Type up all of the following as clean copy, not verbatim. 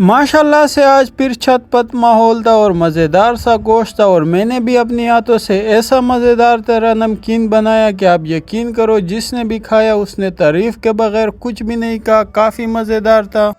माशाल्लाह से आज फिर छतपत माहौल था और मज़ेदार सा गोश्त था और मैंने भी अपनी हाथों से ऐसा मज़ेदार तरह नमकीन बनाया कि आप यकीन करो जिसने भी खाया उसने तारीफ़ के बगैर कुछ भी नहीं कहा। काफ़ी मज़ेदार था।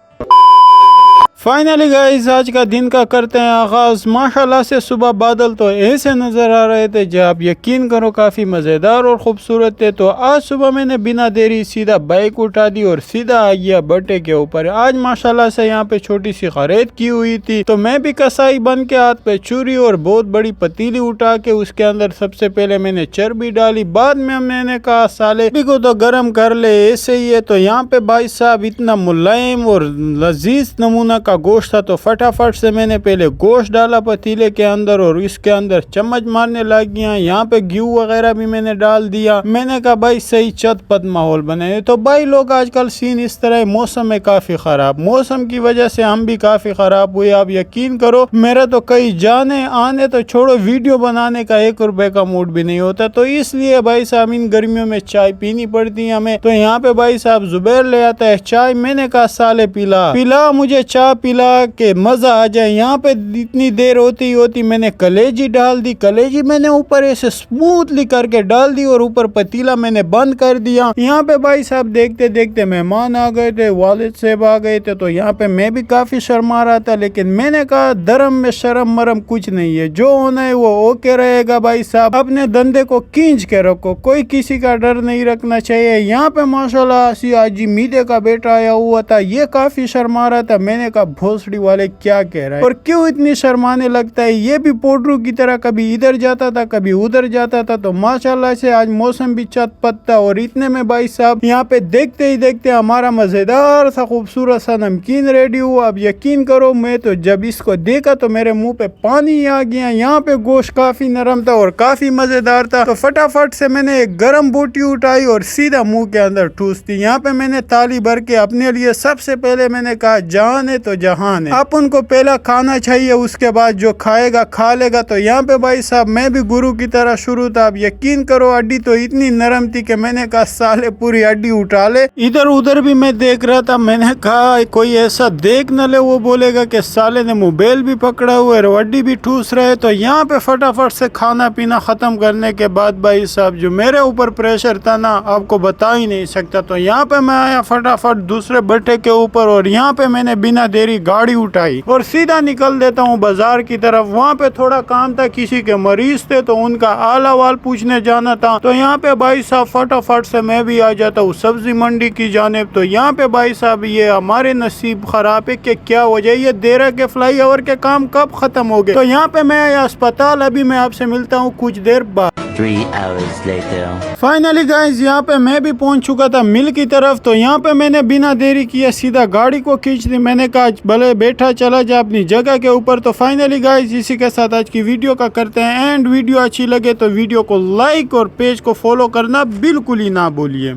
फाइनली गाइस आज का दिन का करते हैं आगाज़। माशाल्लाह से सुबह बादल तो ऐसे नज़र आ रहे थे जो आप यकीन करो काफ़ी मज़ेदार और ख़ूबसूरत थे। तो आज सुबह मैंने बिना देरी सीधा बाइक उठा दी और सीधा आ गया भट्टे के ऊपर। आज माशाल्लाह से यहाँ पे छोटी सी खरीद की हुई थी तो मैं भी कसाई बन के हाथ पे छुरी और बहुत बड़ी पतीली उठा के उसके अंदर सबसे पहले मैंने चर्बी डाली। बाद में मैंने कहा साले को तो गर्म कर ले, ऐसे ही है। तो यहाँ पे भाई साहब इतना मुलायम और लजीज नमूना गोश्त था तो फटाफट से मैंने पहले गोश्त डाला पतीले के अंदर और इसके अंदर चम्मच मारने लग गया। यहाँ पे घी वगैरह भी मैंने डाल दिया। मैंने कहा भाई सही चटपट माहौल बने। तो भाई लोग आजकल सीन इस तरह, मौसम है काफी खराब, मौसम की वजह से हम भी काफी खराब हुए। आप यकीन करो मेरा तो कहीं जाने आने तो छोड़ो, वीडियो बनाने का 1 रुपए का मूड भी नहीं होता। तो इसलिए भाई साहब इन गर्मियों में चाय पीनी पड़ती है हमें। तो यहाँ पे भाई साहब जुबैर ले आता है चाय। मैंने कहा साले पिला मुझे चाय, पिला के मजा आ जाए। यहाँ पे इतनी देर होती मैंने कलेजी डाल दी। कलेजी मैंने ऊपर ऐसे स्मूथली करके डाल दी और ऊपर पतीला मैंने बंद कर दिया। यहाँ पे भाई साहब देखते देखते मेहमान आ गए थे, वालिद साहब आ गए थे। तो यहाँ पे मैं भी काफी शर्मा रहा था, लेकिन मैंने कहा धर्म में शर्म मरम कुछ नहीं है, जो होना है वो ओके रहेगा। भाई साहब अपने धंधे को खींच के रखो, कोई किसी का डर नहीं रखना चाहिए। यहाँ पे माशाल्लाह आजी मीदे का बेटा आया हुआ था, ये काफी शर्मा रहा था। मैंने कहा भोसड़ी वाले क्या कह रहा है और क्यों इतनी शर्माने लगता है। ये भी पोटरू की तरह कभी इधर जाता था कभी उधर जाता था। तो माशाल्लाह से आज मौसम भी चटपट था और इतने में भाई साहब यहाँ पे देखते ही देखते हमारा मजेदार सा खूबसूरत सा नमकीन रेडी हुआ। अब यकीन करो मैं तो जब इसको देखा तो मेरे मुंह पे पानी आ गया। यहाँ पे गोश्त काफी नरम था और काफी मजेदार था। तो फटाफट से मैंने एक गर्म बोटी उठाई और सीधा मुंह के अंदर ठूस दी। यहाँ पे मैंने ताली भर के अपने लिए सबसे पहले मैंने कहा जान है तो जहान है, अपन को पहला खाना चाहिए, उसके बाद जो खाएगा खा लेगा। तो यहाँ पे भाई साहब मैं भी गुरु की तरह शुरू था। अब यकीन करो हड्डी तो इतनी नरम थी कि मैंने कहा साले पूरी हड्डी उठा ले। इधर उधर भी मैं देख रहा था, मैंने कहा कोई ऐसा देख न ले वो बोलेगा कि साले ने मोबाइल भी पकड़ा हुआ है, हड्डी भी ठूस रहे। तो यहाँ पे फटाफट से खाना पीना खत्म करने के बाद भाई साहब जो मेरे ऊपर प्रेशर था ना आपको बता ही नहीं सकता। तो यहाँ पे मैं आया फटाफट दूसरे भट्टे के ऊपर और यहाँ पे मैंने बिना देरी गाड़ी उठाई और सीधा निकल देता हूँ बाजार की तरफ। वहाँ पे थोड़ा काम था, किसी के मरीज थे तो उनका हाल अहवाल पूछने जाना था। तो यहाँ पे भाई साहब फटाफट से मैं भी आ जाता हूँ सब्जी मंडी की जानिब। तो यहाँ पे भाई साहब ये हमारे नसीब खराब है कि क्या वजह, ये देरा के फ्लाईओवर के काम कब खत्म हो गए। तो यहाँ पे मैं आया अस्पताल। अभी मैं आपसे मिलता हूँ कुछ देर बाद। 3 hours later. फाइनली गाइस यहाँ पे मैं भी पहुंच चुका था मिल की तरफ। तो यहाँ पे मैंने बिना देरी किया सीधा गाड़ी को खींच दी। मैंने कहा भले बैठा चला जा अपनी जगह के ऊपर। तो फाइनली गाइस इसी के साथ आज की वीडियो का करते हैं एंड। वीडियो अच्छी लगे तो वीडियो को लाइक और पेज को फॉलो करना बिल्कुल ही ना भूलिए।